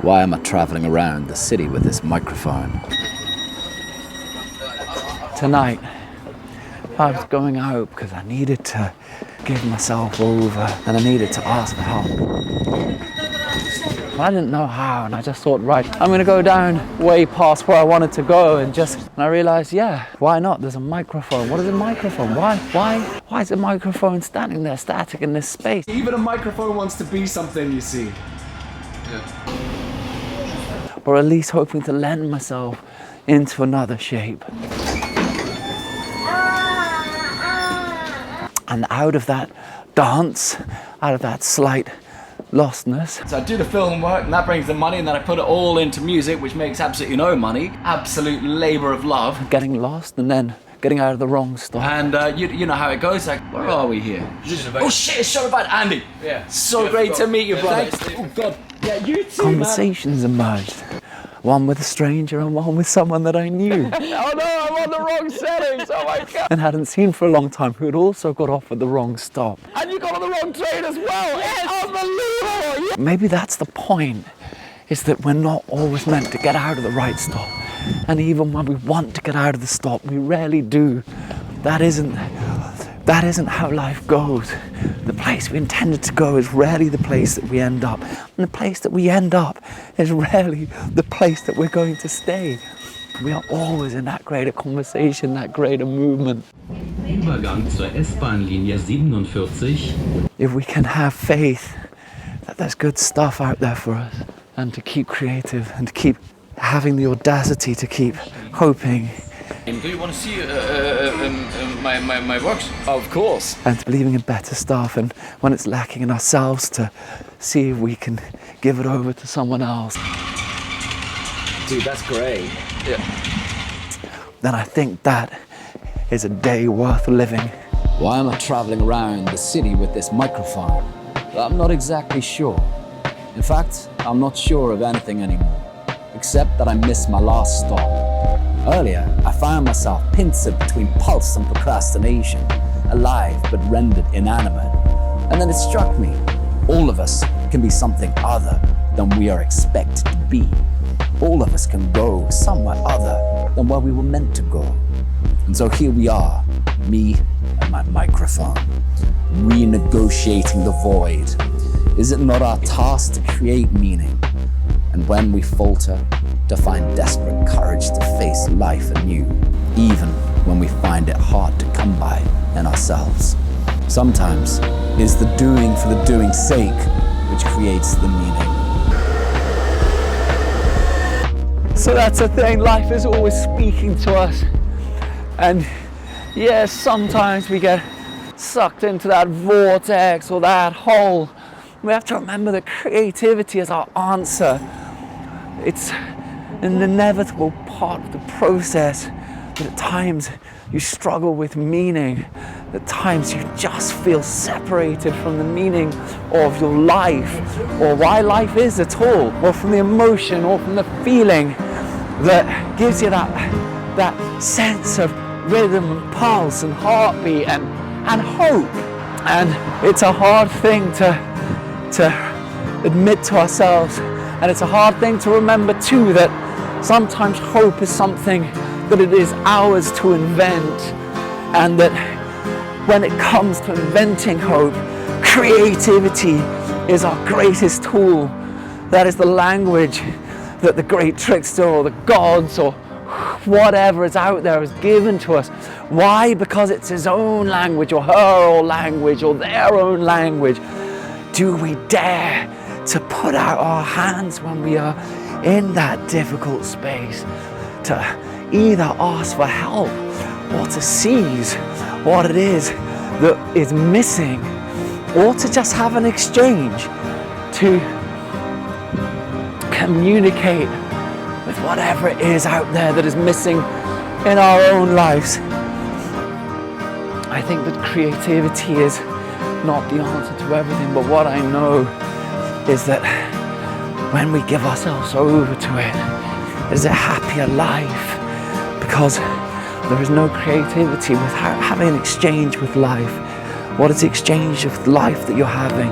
Why am I traveling around the city with this microphone? Tonight, I was going out because I needed to give myself over and I needed to ask for help. I didn't know how, and I just thought, right, I'm gonna go down way past where I wanted to go and I realized, yeah, why not? There's a microphone. What is a microphone? Why is a microphone standing there static in this space? Even a microphone wants to be something, you see. Yeah. Or at least hoping to lend myself into another shape. And out of that dance, out of that slight lostness. So I do the film work and that brings the money, and then I put it all into music, which makes absolutely no money. Absolute labour of love. Getting lost and then getting out of the wrong stop. And you know how it goes, like, where are we here? Oh shit, it's so bad, Andy. Yeah. So great to meet you, brother. Oh God. Yeah, you too, Conversations emerged. One with a stranger and one with someone that I knew. Oh no, I'm on the wrong settings, oh my God. And hadn't seen for a long time, who had also got off at the wrong stop. And you got on the wrong train as well. Yes. Unbelievable. Yeah. Maybe that's the point, is that we're not always meant to get out of the right stop. And even when we want to get out of the stop, we rarely do. That isn't how life goes. The place we intended to go is rarely the place that we end up. And the place that we end up is rarely the place that we're going to stay. We are always in that greater conversation, that greater movement. Übergang zur S-Bahn-Linie 47. If we can have faith that there's good stuff out there for us, and to keep creative and to keep having the audacity to keep hoping. Do you want to see my works? Of course. And believing in better stuff, and when it's lacking in ourselves, to see if we can give it over to someone else. Dude, that's great. Yeah. Then I think that is a day worth living. Why am I traveling around the city with this microphone? I'm not exactly sure. In fact, I'm not sure of anything anymore, except that I missed my last stop. Earlier, I found myself pincered between pulse and procrastination, alive but rendered inanimate. And then it struck me, all of us can be something other than we are expected to be. All of us can go somewhere other than where we were meant to go. And so here we are, me and my microphone, renegotiating the void. Is it not our task to create meaning? And when we falter, to find desperate courage to face life anew, even when we find it hard to come by in ourselves. Sometimes it's the doing for the doing's sake which creates the meaning. So that's the thing, life is always speaking to us. And yes, sometimes we get sucked into that vortex or that hole. We have to remember that creativity is our answer. It's an inevitable part of the process, that at times you struggle with meaning, at times you just feel separated from the meaning of your life, or why life is at all, or from the emotion, or from the feeling that gives you that sense of rhythm and pulse and heartbeat and hope. And it's a hard thing to admit to ourselves, and it's a hard thing to remember too, that sometimes hope is something that it is ours to invent, and that when it comes to inventing hope, creativity is our greatest tool. That is the language that the great trickster or the gods or whatever is out there has given to us. Why? Because it's his own language, or her own language, or their own language. Do we dare to put out our hands when we are in that difficult space, to either ask for help or to seize what it is that is missing, or to just have an exchange, to communicate with whatever it is out there that is missing in our own lives? I think that creativity is not the answer to everything, but what I know is that when we give ourselves over to it, is a happier life, because there is no creativity without having an exchange with life. What is the exchange of life that you're having?